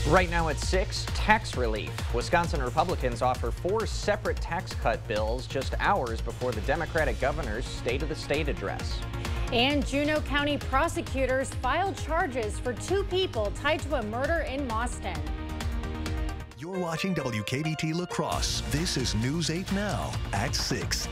Right now at 6, tax relief. Wisconsin Republicans offer 4 separate tax cut bills just hours before the Democratic governor's State of the State address. And Juneau County prosecutors filed charges for 2 people tied to a murder in Mauston. You're watching WKBT La Crosse. This is News 8 Now at 6.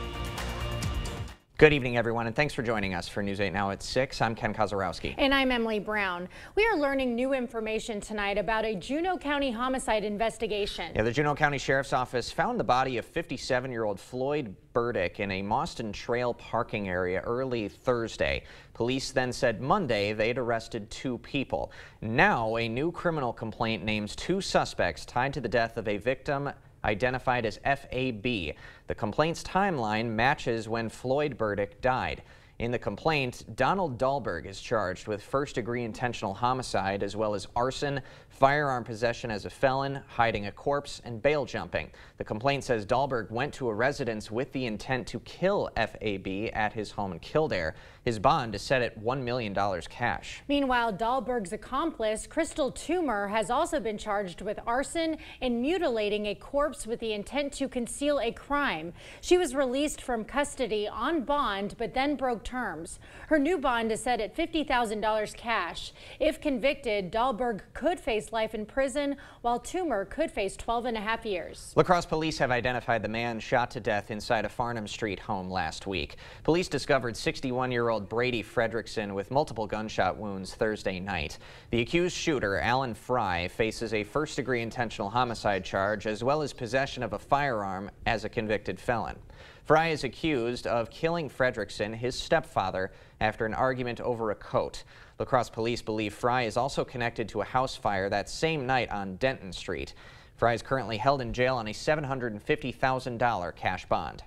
Good evening, everyone, and thanks for joining us for News 8 Now at 6. I'm Ken Kozarowski. And I'm Emily Brown. We are learning new information tonight about a Juneau County homicide investigation. Yeah, the Juneau County Sheriff's Office found the body of 57-year-old Floyd Burdick in a Mauston Trail parking area early Thursday. Police then said Monday they'd arrested 2 people. Now, a new criminal complaint names 2 suspects tied to the death of a victim identified as FAB. The complaint's timeline matches when Floyd Burdick died. In the complaint, Donald Dahlberg is charged with first-degree intentional homicide as well as arson, firearm possession as a felon, hiding a corpse, and bail jumping. The complaint says Dahlberg went to a residence with the intent to kill FAB at his home in Kildare. His bond is set at $1 million cash. Meanwhile, Dahlberg's accomplice, Crystal Toomer, has also been charged with arson and mutilating a corpse with the intent to conceal a crime. She was released from custody on bond, but then broke terms. Her new bond is set at $50,000 cash. If convicted, Dahlberg could face life in prison, while Toomer could face 12.5 years. La Crosse police have identified the man shot to death inside a Farnham Street home last week. Police discovered 61-year-old Brady Fredrickson with multiple gunshot wounds Thursday night. The accused shooter, Alan Fry, faces a first-degree intentional homicide charge as well as possession of a firearm as a convicted felon. Fry is accused of killing Fredrickson, his stepfather, after an argument over a coat. La Crosse police believe Fry is also connected to a house fire that same night on Denton Street. Fry is currently held in jail on a $750,000 cash bond.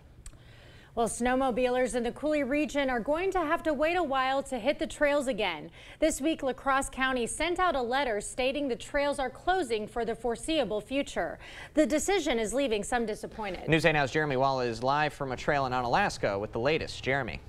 Well, snowmobilers in the Coulee region are going to have to wait a while to hit the trails again. This week, La Crosse County sent out a letter stating the trails are closing for the foreseeable future. The decision is leaving some disappointed. News 8 Now's Jeremy Wall is live from a trail in Onalaska with the latest. Jeremy.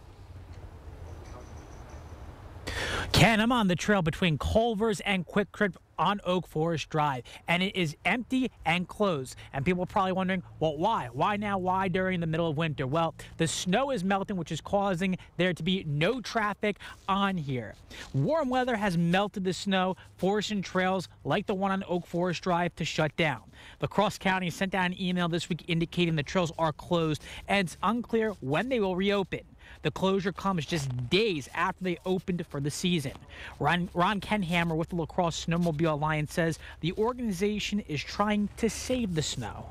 Ken, I'm on the trail between Culver's and Quick Trip on Oak Forest Drive, and it is empty and closed. And people are probably wondering, well, why? Why now? Why during the middle of winter? Well, the snow is melting, which is causing there to be no traffic on here. Warm weather has melted the snow, forcing trails like the one on Oak Forest Drive to shut down. La Crosse County sent out an email this week indicating the trails are closed, and it's unclear when they will reopen. The closure comes just days after they opened for the season. Ron Kenhammer with the La Crosse Snowmobile Alliance says the organization is trying to save the snow.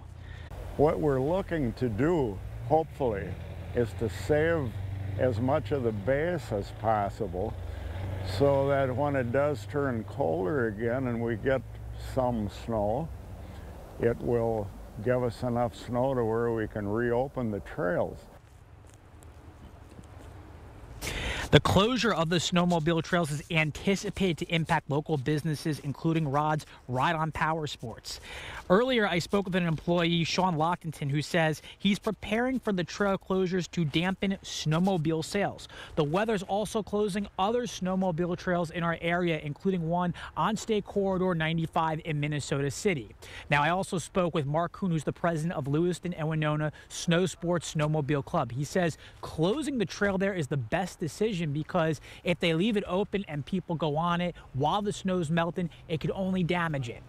What we're looking to do, hopefully, is to save as much of the base as possible so that when it does turn colder again and we get some snow, it will give us enough snow to where we can reopen the trails. The closure of the snowmobile trails is anticipated to impact local businesses, including Rod's Ride On Power Sports. Earlier, I spoke with an employee, Sean Lockington, who says he's preparing for the trail closures to dampen snowmobile sales. The weather's also closing other snowmobile trails in our area, including one on State Corridor 95 in Minnesota City. Now, I also spoke with Mark Kuhn, who's the president of Lewiston and Winona Snow Sports Snowmobile Club. He says closing the trail there is the best decision because if they leave it open and people go on it while the snow's melting, it could only damage it.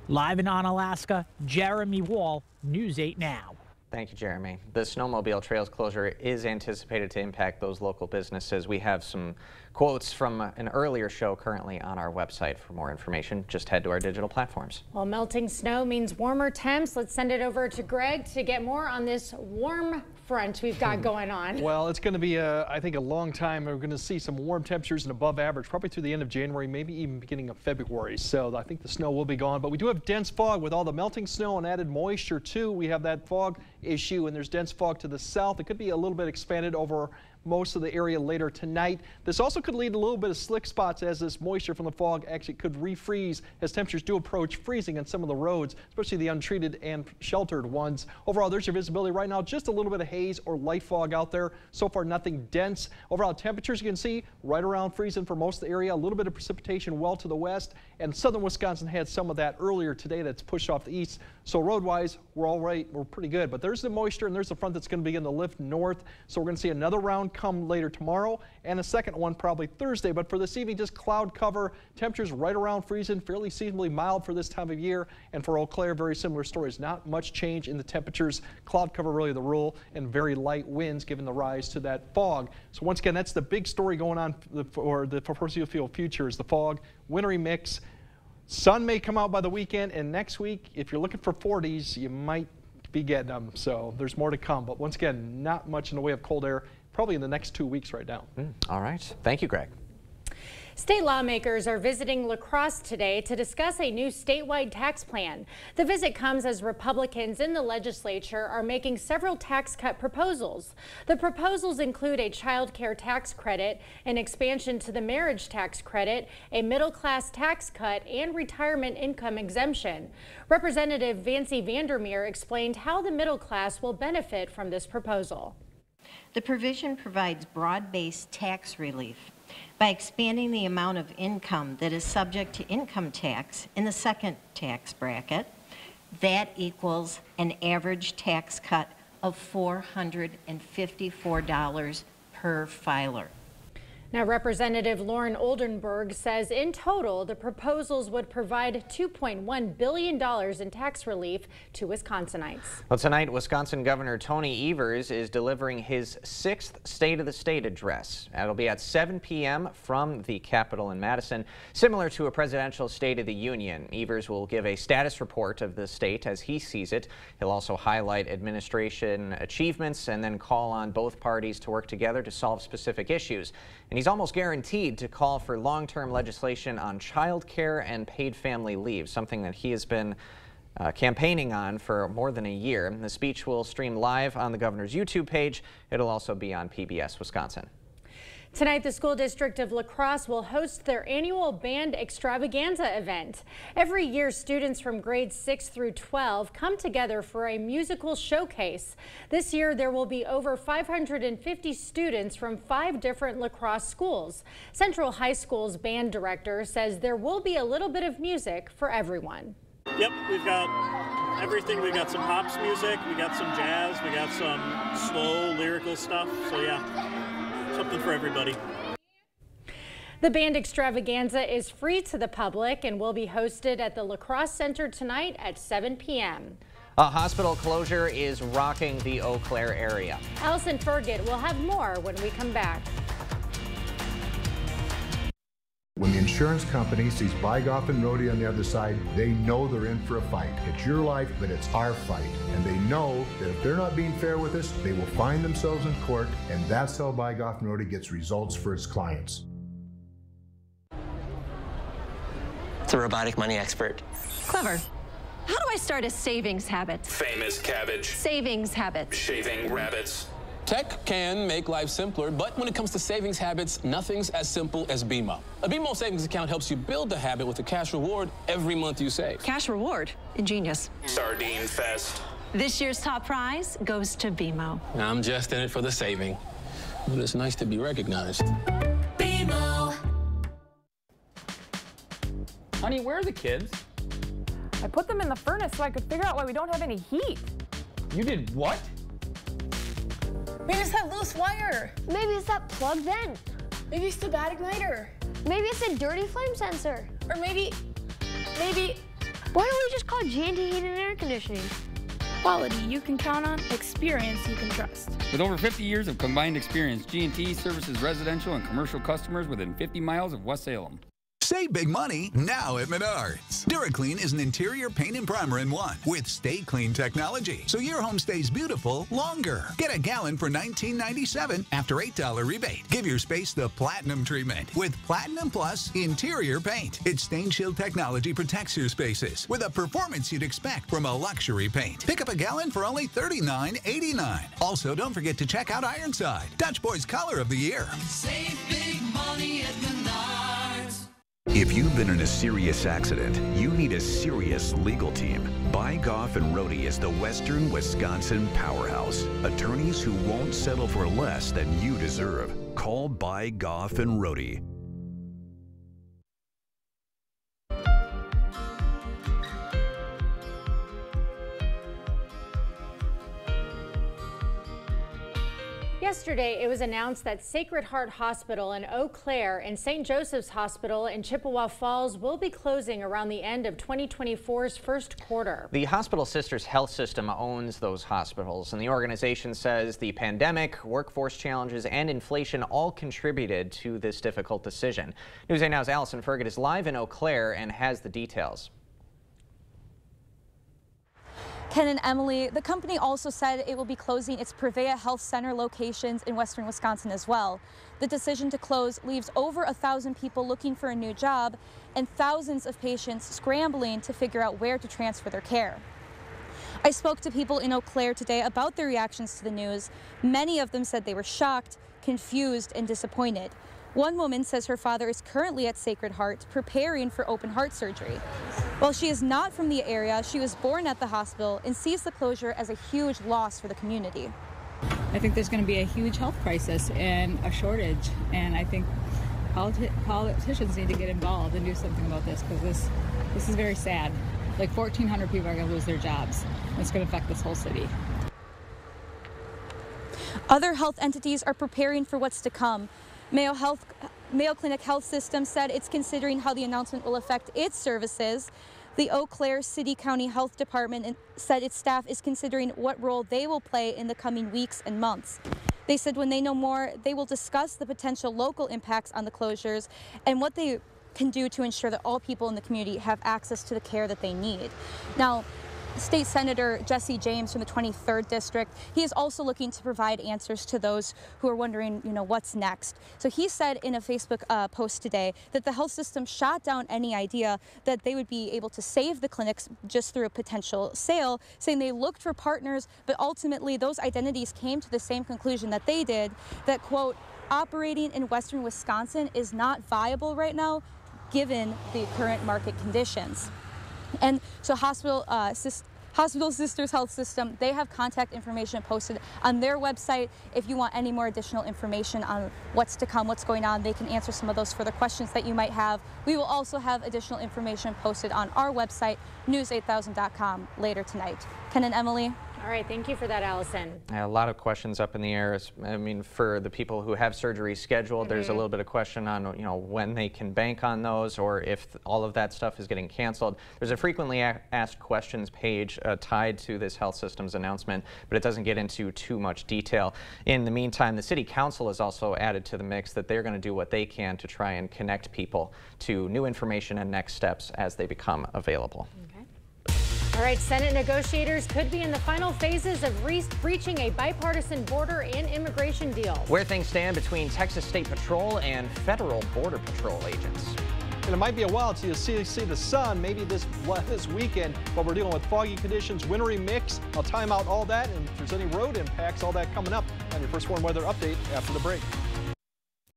Live in Onalaska, Jeremy Wall, News 8 Now. Thank you, Jeremy. The snowmobile trails closure is anticipated to impact those local businesses. We have some quotes from an earlier show currently on our website. For more information, just head to our digital platforms. Well, melting snow means warmer temps. Let's send it over to Greg to get more on this warm front we've got going on. Well, it's going to be, I think, a long time. We're going to see some warm temperatures and above average, probably through the end of January, maybe even beginning of February. So I think the snow will be gone. But we do have dense fog with all the melting snow and added moisture, too. We have that fog issue, and there's dense fog to the south. It could be a little bit expanded over most of the area later tonight. This also could lead to a little bit of slick spots as this moisture from the fog actually could refreeze as temperatures do approach freezing on some of the roads, especially the untreated and sheltered ones. Overall, there's your visibility right now. Just a little bit of haze or light fog out there. So far, nothing dense. Overall temperatures, you can see right around freezing for most of the area. A little bit of precipitation well to the west, and southern Wisconsin had some of that earlier today that's pushed off the east. So road-wise, we're all right. We're pretty good. But there's the moisture, and there's the front that's going to begin to lift north. So we're going to see another round come later tomorrow, and a second one probably Thursday. But for this evening, just cloud cover. Temperatures right around freezing, fairly seasonably mild for this time of year. And for Eau Claire, very similar stories. Not much change in the temperatures. Cloud cover really the rule, and very light winds given the rise to that fog. So once again, that's the big story going on for the foreseeable future is the fog, wintry mix. Sun may come out by the weekend, and next week, if you're looking for 40s, you might be getting them. So there's more to come. But once again, not much in the way of cold air, probably in the next 2 weeks right now. All right. Thank you, Greg. State lawmakers are visiting La Crosse today to discuss a new statewide tax plan. The visit comes as Republicans in the legislature are making several tax cut proposals. The proposals include a child care tax credit, an expansion to the marriage tax credit, a middle-class tax cut, and retirement income exemption. Representative Vancy Vandermeer explained how the middle class will benefit from this proposal. The provision provides broad-based tax relief by expanding the amount of income that is subject to income tax in the second tax bracket. That equals an average tax cut of $454 per filer. Now, Representative Lauren Oldenburg says in total, the proposals would provide $2.1 billion in tax relief to Wisconsinites. Well, tonight, Wisconsin Governor Tony Evers is delivering his 6th State of the State address. It'll be at 7 p.m. from the Capitol in Madison. Similar to a presidential State of the Union, Evers will give a status report of the state as he sees it. He'll also highlight administration achievements and then call on both parties to work together to solve specific issues. And he's almost guaranteed to call for long-term legislation on child care and paid family leave, something that he has been campaigning on for more than a year. The speech will stream live on the governor's YouTube page. It'll also be on PBS Wisconsin. Tonight, the school district of La Crosse will host their annual band extravaganza event. Every year, students from grades 6 through 12 come together for a musical showcase. This year, there will be over 550 students from 5 different La Crosse schools. Central High School's band director says there will be a little bit of music for everyone. Yep, we've got everything. We've got some pops music, we got some jazz, we got some slow lyrical stuff. So yeah, something for everybody. The band extravaganza is free to the public and will be hosted at the La Crosse Center tonight at 7 p.m. A hospital closure is rocking the Eau Claire area. Allison Fergit will have more when we come back. When the insurance company sees Bygolf and Roadie on the other side, they know they're in for a fight. It's your life, but it's our fight. And they know that if they're not being fair with us, they will find themselves in court, and that's how Bygolf and Roadie gets results for its clients. It's a robotic money expert. Clever. How do I start a savings habit? Famous cabbage. Savings habit. Shaving rabbits. Tech can make life simpler, but when it comes to savings habits, nothing's as simple as BMO. A BMO savings account helps you build the habit with a cash reward every month you save. Cash reward? Ingenious. Sardine fest. This year's top prize goes to BMO. I'm just in it for the saving, but it's nice to be recognized. BMO. Honey, where are the kids? I put them in the furnace so I could figure out why we don't have any heat. You did what? Maybe it's that loose wire. Maybe it's that plug vent. Maybe it's the bad igniter. Maybe it's a dirty flame sensor. Or maybe... Why don't we just call G&T Heating and Air Conditioning? Quality you can count on, experience you can trust. With over 50 years of combined experience, G&T services residential and commercial customers within 50 miles of West Salem. Save big money now at Menards. DuraClean is an interior paint and primer in one with Stay Clean technology, so your home stays beautiful longer. Get a gallon for $19.97 after $8 rebate. Give your space the Platinum treatment with Platinum Plus interior paint. Its stain shield technology protects your spaces with a performance you'd expect from a luxury paint. Pick up a gallon for only $39.89. Also, don't forget to check out Ironside, Dutch Boy's Color of the Year. Save big money at Menards. If you've been in a serious accident, you need a serious legal team. By Goff and Rohde is the Western Wisconsin powerhouse. Attorneys who won't settle for less than you deserve. Call By Goff and Rohde. Yesterday, it was announced that Sacred Heart Hospital in Eau Claire and St. Joseph's Hospital in Chippewa Falls will be closing around the end of 2024's first quarter. The Hospital Sisters Health System owns those hospitals, and the organization says the pandemic, workforce challenges, and inflation all contributed to this difficult decision. News 8 Now's Allison Fergut is live in Eau Claire and has the details. Ken and Emily, the company also said it will be closing its Prevea Health Center locations in western Wisconsin as well. The decision to close leaves over 1,000 people looking for a new job and thousands of patients scrambling to figure out where to transfer their care. I spoke to people in Eau Claire today about their reactions to the news. Many of them said they were shocked, confused, and disappointed. One woman says her father is currently at Sacred Heart preparing for open heart surgery. While she is not from the area, she was born at the hospital and sees the closure as a huge loss for the community. I think there's going to be a huge health crisis and a shortage, and I think politicians need to get involved and do something about this, because this is very sad. Like 1,400 people are going to lose their jobs. It's going to affect this whole city. Other health entities are preparing for what's to come. Mayo Clinic Health System said it's considering how the announcement will affect its services. The Eau Claire City County Health Department said its staff is considering what role they will play in the coming weeks and months. They said when they know more, they will discuss the potential local impacts on the closures and what they can do to ensure that all people in the community have access to the care that they need. Now, State Senator Jesse James from the 23rd District, he is also looking to provide answers to those who are wondering, what's next. So he said in a Facebook post today that the health system shot down any idea that they would be able to save the clinics just through a potential sale, saying they looked for partners, but ultimately those identities came to the same conclusion that they did, that, quote, operating in western Wisconsin is not viable right now, given the current market conditions. And so Hospital Sisters Health System, they have contact information posted on their website. If you want any more additional information on what's to come, what's going on, they can answer some of those further questions that you might have. We will also have additional information posted on our website, news8000.com, later tonight. Ken and Emily. All right, thank you for that, Allison. A lot of questions up in the air. I mean, for the people who have surgery scheduled, there's a little bit of question on, when they can bank on those, or if all of that stuff is getting canceled. There's a frequently asked questions page tied to this health system's announcement, but it doesn't get into too much detail. In the meantime, the City Council has also added to the mix that they're going to do what they can to try and connect people to new information and next steps as they become available. Okay. All right, Senate negotiators could be in the final phases of reaching a bipartisan border and immigration deal. Where things stand between Texas State Patrol and federal Border Patrol agents. And it might be a while till you see the sun, maybe this weekend, but we're dealing with foggy conditions, wintry mix. I'll time out all that, and if there's any road impacts, all that coming up on your First Warn weather update after the break.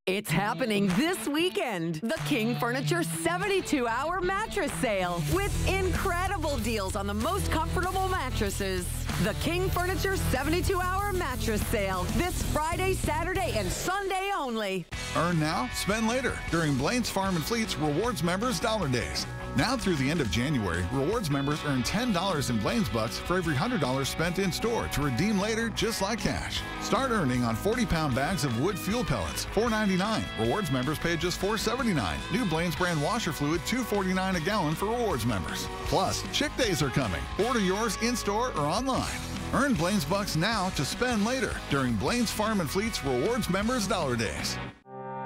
It's happening this weekend. The King Furniture 72-hour mattress sale with incredible deals on the most comfortable mattresses. The King Furniture 72-hour mattress sale this Friday, Saturday, and Sunday only. Earn now, spend later during Blaine's Farm and Fleet's Rewards Members Dollar Days. Now through the end of January, Rewards members earn $10 in Blaine's Bucks for every $100 spent in store to redeem later just like cash. Start earning on 40-pound bags of wood fuel pellets, $4.99. Rewards members pay just $4.79. New Blaine's brand washer fluid, $2.49 a gallon for Rewards members. Plus, Chick Days are coming. Order yours in-store or online. Earn Blaine's Bucks now to spend later during Blaine's Farm and Fleet's Rewards Members Dollar Days.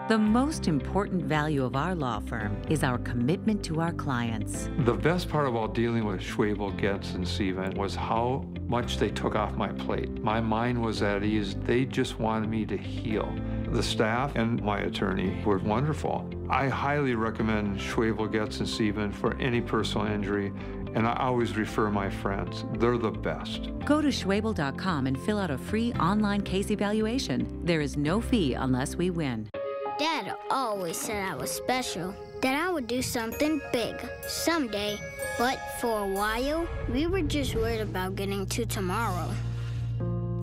The most important value of our law firm is our commitment to our clients. The best part about dealing with Schwebel, Getz, and Sievin was how much they took off my plate. My mind was at ease. They just wanted me to heal. The staff and my attorney were wonderful. I highly recommend Schwebel, Getz, and Sievin for any personal injury, and I always refer my friends. They're the best. Go to Schwebel.com and fill out a free online case evaluation. There is no fee unless we win. Dad always said I was special, that I would do something big someday. But for a while, we were just worried about getting to tomorrow.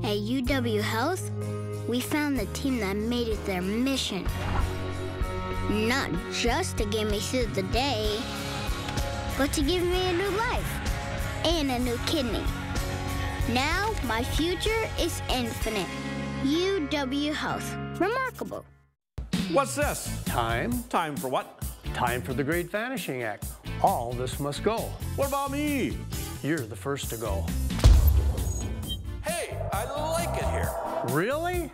At UW Health, we found the team that made it their mission. Not just to get me through the day, but to give me a new life and a new kidney. Now, my future is infinite. UW Health. Remarkable. What's this? Time. Time for what? Time for the Great Vanishing Act. All this must go. What about me? You're the first to go. Hey, I like it here. Really?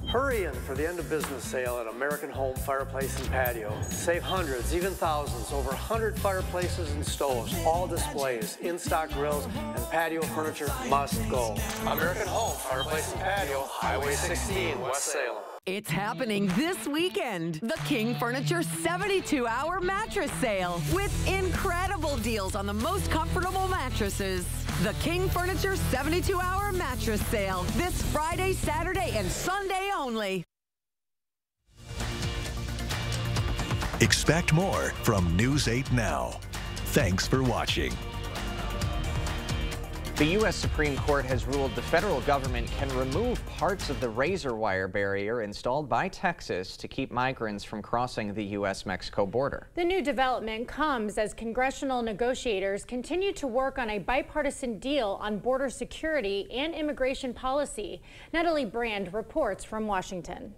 Hurry in for the end of business sale at American Home Fireplace and Patio. Save hundreds, even thousands, over 100 fireplaces and stoves, all displays, in-stock grills, and patio furniture must go. American Home Fireplace and Patio, Highway 16, West Salem. It's happening this weekend. The King Furniture 72-hour mattress sale with incredible deals on the most comfortable mattresses. The King Furniture 72-hour mattress sale this Friday, Saturday, and Sunday only. Expect more from News 8 Now. Thanks for watching. The U.S. Supreme Court has ruled the federal government can remove parts of the razor wire barrier installed by Texas to keep migrants from crossing the U.S.-Mexico border. The new development comes as congressional negotiators continue to work on a bipartisan deal on border security and immigration policy. Natalie Brand reports from Washington.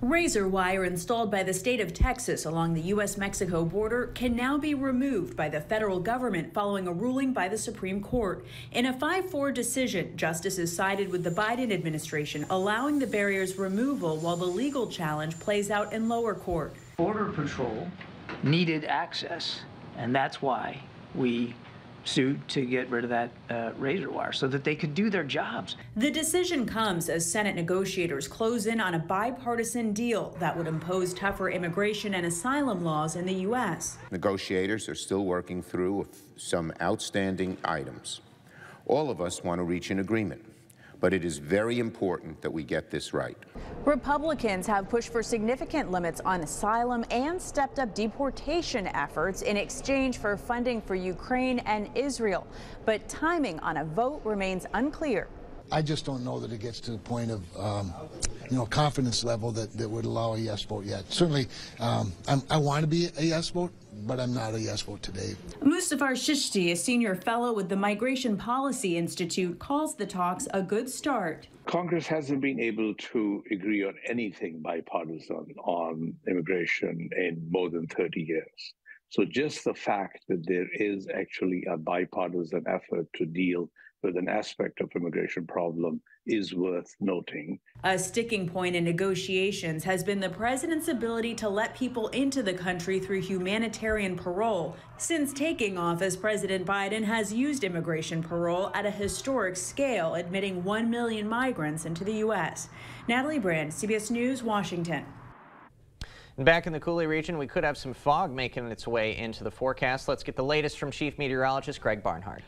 Razor wire installed by the state of Texas along the U.S.-Mexico border can now be removed by the federal government following a ruling by the Supreme Court. In a 5-4 decision, justices sided with the Biden administration, allowing the barrier's removal while the legal challenge plays out in lower court. Border Patrol needed access, and that's why we sued to get rid of that razor wire so that they could do their jobs. The decision comes as Senate negotiators close in on a bipartisan deal that would impose tougher immigration and asylum laws in the U.S. Negotiators are still working through some outstanding items. All of us want to reach an agreement, but it is very important that we get this right. Republicans have pushed for significant limits on asylum and stepped up deportation efforts in exchange for funding for Ukraine and Israel. But timing on a vote remains unclear. I just don't know that it gets to the point of, confidence level that would allow a yes vote yet. Certainly, I want to be a yes vote, but I'm not a yes vote today. Mustafar Shishti, a senior fellow with the Migration Policy Institute, calls the talks a good start. Congress hasn't been able to agree on anything bipartisan on immigration in more than 30 years. So just the fact that there is actually a bipartisan effort to deal with an aspect of immigration problem is worth noting. A sticking point in negotiations has been the president's ability to let people into the country through humanitarian parole. Since taking office, President Biden has used immigration parole at a historic scale, admitting 1 million migrants into the U.S. Natalie Brand, CBS News, Washington. Back in the Coulee region, we could have some fog making its way into the forecast. Let's get the latest from Chief Meteorologist Greg Barnhart.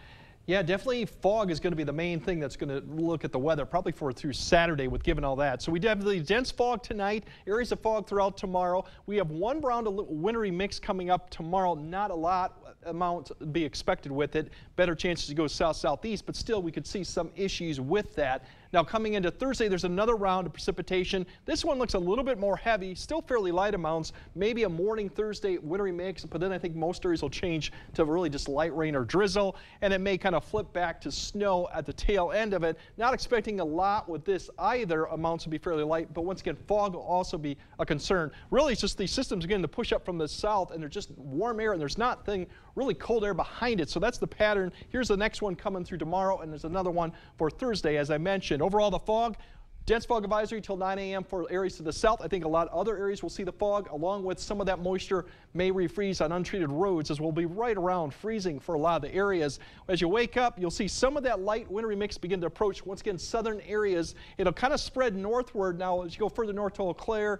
Yeah, definitely fog is going to be the main thing that's going to look at the weather, probably through Saturday with given all that. So we definitely dense fog tonight, areas of fog throughout tomorrow. We have one brown to wintry mix coming up tomorrow. Not a lot amount to be expected with it. Better chances to go south-southeast, but still we could see some issues with that. Now coming into Thursday, there's another round of precipitation. This one looks a little bit more heavy, still fairly light amounts, maybe a morning Thursday wintry mix, but then I think most areas will change to really just light rain or drizzle, and it may kind of flip back to snow at the tail end of it. Not expecting a lot with this either. Amounts will be fairly light, but once again, fog will also be a concern. Really, it's just these systems again to push up from the south, and they're just warm air, and there's not really cold air behind it. So that's the pattern. Here's the next one coming through tomorrow, and there's another one for Thursday, as I mentioned. Overall, the fog Dense fog advisory till 9 a.m. for areas to the south. I think a lot of other areas will see the fog, along with some of that moisture may refreeze on untreated roads, as we'll be right around freezing for a lot of the areas. As you wake up, you'll see some of that light wintry mix begin to approach once again southern areas. It'll kind of spread northward now as you go further north to Eau Claire,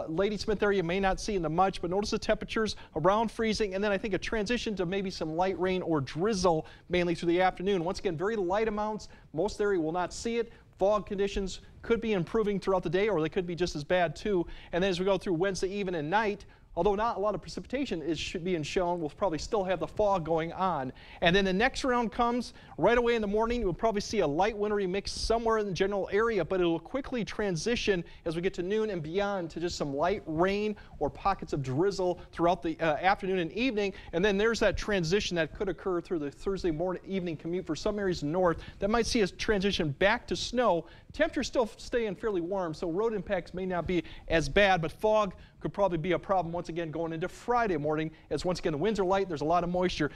Ladysmith area. You may not see into much, but notice the temperatures around freezing, and then I think a transition to maybe some light rain or drizzle mainly through the afternoon. Once again, very light amounts. Most area will not see it. Fog conditions could be improving throughout the day, or they could be just as bad too. And then as we go through Wednesday even and night, although not a lot of precipitation is being shown, we'll probably still have the fog going on. And then the next round comes right away in the morning. You'll probably see a light wintry mix somewhere in the general area, but it will quickly transition as we get to noon and beyond to just some light rain or pockets of drizzle throughout the afternoon and evening. And then there's that transition that could occur through the Thursday morning evening commute for some areas north that might see us transition back to snow. Temperatures still staying fairly warm, so road impacts may not be as bad, but fog could probably be a problem once again going into Friday morning, as once again the winds are light, there's a lot of moisture.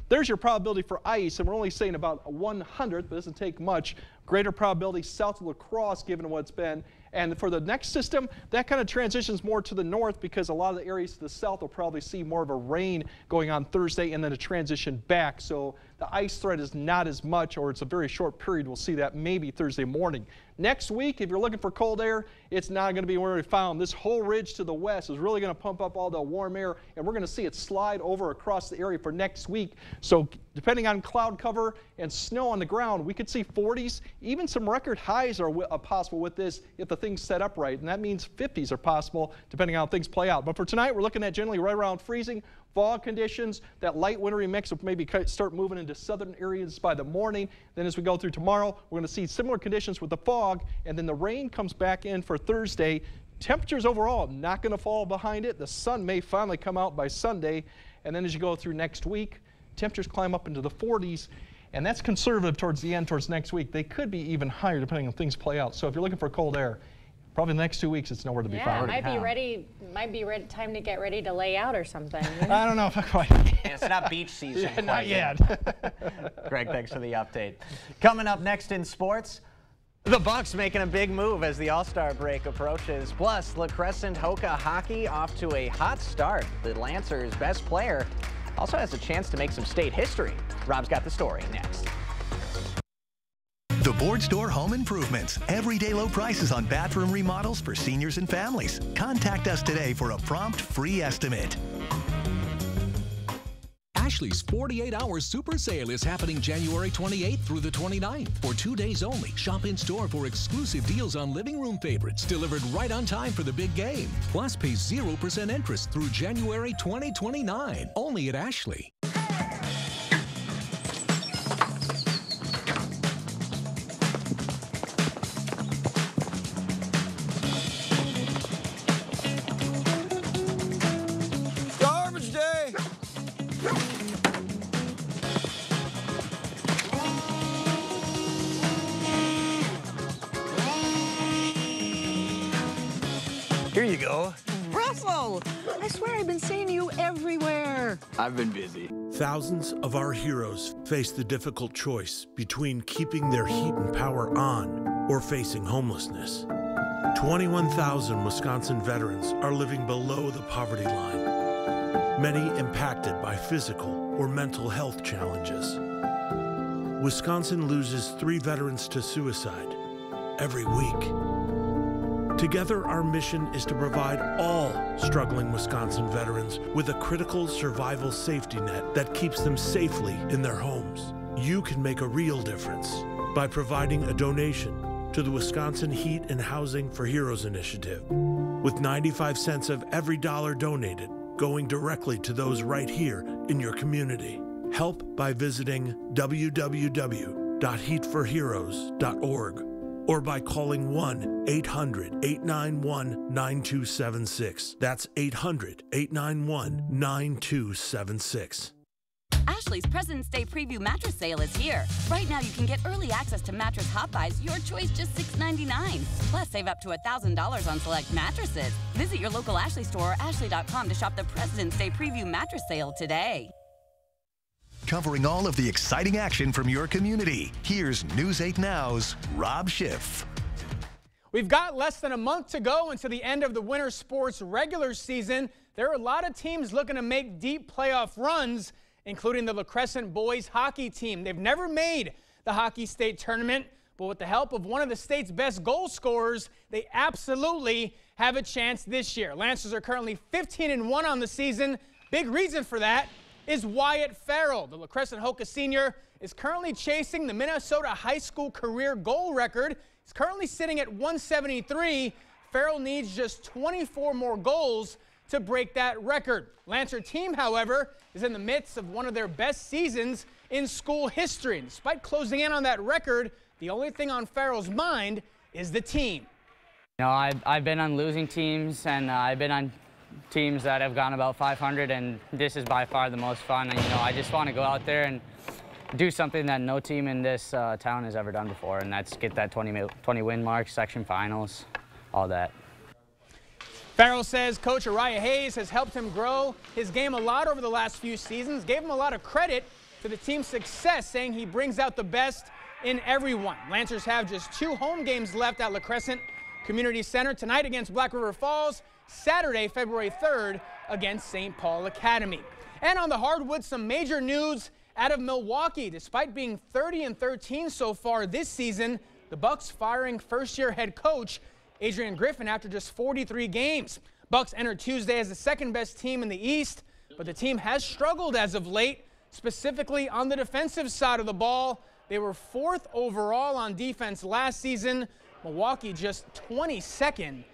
There's your probability for ice, and we're only saying about a 100th, but it doesn't take much. Greater probability south of La Crosse given what it's been. And for the next system, that kind of transitions more to the north because a lot of the areas to the south will probably see more of a rain going on Thursday and then a transition back. So the ice threat is not as much, or it's a very short period. We'll see that maybe Thursday morning. Next week, if you're looking for cold air, it's not going to be where we found. This whole ridge to the west is really going to pump up all the warm air, and we're going to see it slide over across the area for next week. So depending on cloud cover and snow on the ground, we could see 40s. Even some record highs are possible with this if the things set up right, and that means 50s are possible depending on how things play out. But for tonight, we're looking at generally right around freezing. Fog conditions, that light wintry mix will maybe start moving into southern areas by the morning. Then as we go through tomorrow, we're going to see similar conditions with the fog, and then the rain comes back in for Thursday. Temperatures overall not going to fall behind it. The sun may finally come out by Sunday, and then as you go through next week, temperatures climb up into the 40s, and that's conservative towards the end, towards next week. They could be even higher depending on things play out. So if you're looking for cold air, probably the next 2 weeks, it's nowhere to be found. Yeah, might be ready, time to get ready to lay out or something. You know? I don't know if I quite. Yeah, it's not beach season. Yeah, not yet. Greg, thanks for the update. Coming up next in sports, the Bucks making a big move as the All-Star break approaches. Plus, La Crescent Hoka hockey off to a hot start. The Lancers' best player also has a chance to make some state history. Rob's got the story next. The Board Store Home Improvements. Everyday low prices on bathroom remodels for seniors and families. Contact us today for a prompt free estimate. Ashley's 48-hour super sale is happening January 28th through the 29th. For 2 days only, shop in store for exclusive deals on living room favorites delivered right on time for the big game. Plus, pay 0% interest through January 2029. Only at Ashley. Here you go. Russell! I swear I've been seeing you everywhere. I've been busy. Thousands of our heroes face the difficult choice between keeping their heat and power on or facing homelessness. 21,000 Wisconsin veterans are living below the poverty line, many impacted by physical or mental health challenges. Wisconsin loses 3 veterans to suicide every week. Together, our mission is to provide all struggling Wisconsin veterans with a critical survival safety net that keeps them safely in their homes. You can make a real difference by providing a donation to the Wisconsin Heat and Housing for Heroes initiative, with 95 cents of every dollar donated going directly to those right here in your community. Help by visiting www.heatforheroes.org. or by calling 1-800-891-9276. That's 800-891-9276. Ashley's President's Day Preview Mattress Sale is here. Right now, you can get early access to Mattress Hot Buys, your choice, just $6.99. Plus, save up to $1,000 on select mattresses. Visit your local Ashley store or ashley.com to shop the President's Day Preview Mattress Sale today. Covering all of the exciting action from your community, here's News 8 Now's Rob Schiff. We've got less than a month to go until the end of the winter sports regular season. There are a lot of teams looking to make deep playoff runs, including the La Crescent boys hockey team. They've never made the Hockey State Tournament, but with the help of one of the state's best goal scorers, they absolutely have a chance this year. Lancers are currently 15-1 on the season. Big reason for that is Wyatt Farrell. The La Crescent Hoka senior is currently chasing the Minnesota high school career goal record. He's currently sitting at 173. Farrell needs just 24 more goals to break that record. Lancer team, however, is in the midst of one of their best seasons in school history. And despite closing in on that record, the only thing on Farrell's mind is the team. You know, I've been on losing teams, and I've been on teams that have gone about 500, and this is by far the most fun. And, you know, I just want to go out there and do something that no team in this town has ever done before, and that's get that 20 win mark, section finals, all that. Farrell says Coach Uriah Hayes has helped him grow his game a lot over the last few seasons, gave him a lot of credit for the team's success, saying he brings out the best in everyone. Lancers have just 2 home games left at La Crescent Community Center, tonight against Black River Falls, Saturday, February 3rd against St. Paul Academy. And on the hardwood, some major news out of Milwaukee. Despite being 30-13 so far this season, the Bucks firing first-year head coach Adrian Griffin after just 43 games. Bucks entered Tuesday as the second-best team in the East, but the team has struggled as of late, specifically on the defensive side of the ball. They were 4th overall on defense last season. Milwaukee just 22nd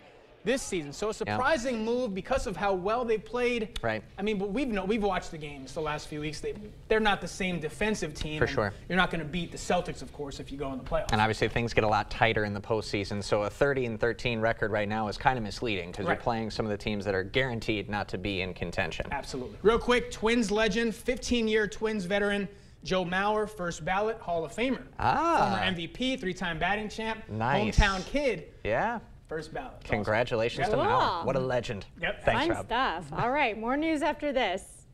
this season. So a surprising move because of how well they played. Right. I mean, but we've watched the games the last few weeks. They're not the same defensive team. For sure. You're not going to beat the Celtics, of course, if you go in the playoffs. And obviously things get a lot tighter in the postseason. So a 30-13 record right now is kind of misleading because you're playing some of the teams that are guaranteed not to be in contention. Absolutely. Real quick, Twins legend, 15-year Twins veteran Joe Mauer, first ballot Hall of Famer. Former MVP, 3-time batting champ. Nice. Hometown kid. Yeah. First ballot. Congratulations to Mauer. What a legend. Yep. Thanks, Fun Rob. stuff. All right, more news after this.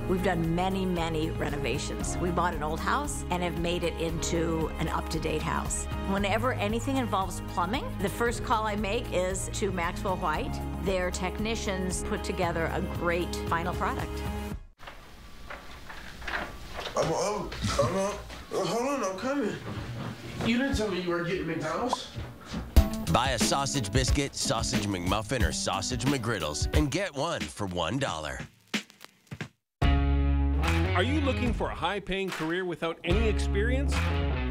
We've done many, many renovations. We bought an old house and have made it into an up-to-date house. Whenever anything involves plumbing, the first call I make is to Maxwell White. Their technicians put together a great final product. Hold on, I'm coming. You didn't tell me you were getting McDonald's. Buy a sausage biscuit, sausage McMuffin, or sausage McGriddles and get one for $1. Are you looking for a high-paying career without any experience?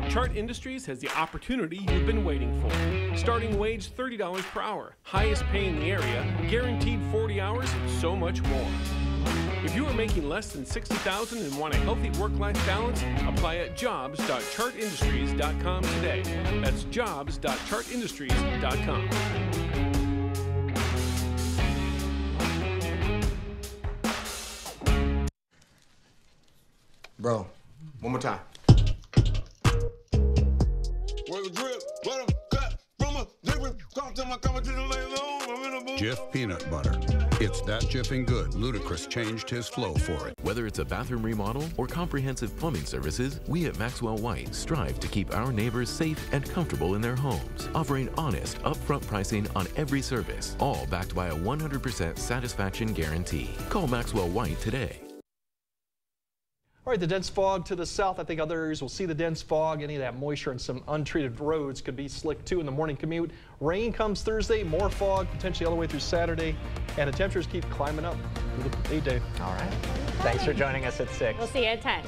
Chart Industries has the opportunity you've been waiting for. Starting wage $30 per hour, highest pay in the area, guaranteed 40 hours, and so much more. If you are making less than $60,000 and want a healthy work-life balance, apply at jobs.chartindustries.com today. That's jobs.chartindustries.com. Bro, one more time. Jif Peanut Butter. It's that jiffing good. Ludacris changed his flow for it. Whether it's a bathroom remodel or comprehensive plumbing services, we at Maxwell White strive to keep our neighbors safe and comfortable in their homes, offering honest, upfront pricing on every service, all backed by a 100% satisfaction guarantee. Call Maxwell White today. All right, the dense fog to the south. I think other areas will see the dense fog. Any of that moisture and some untreated roads could be slick too in the morning commute. Rain comes Thursday, more fog potentially all the way through Saturday, and the temperatures keep climbing up through the 8-day. All right. Thanks for joining us at 6. We'll see you at 10.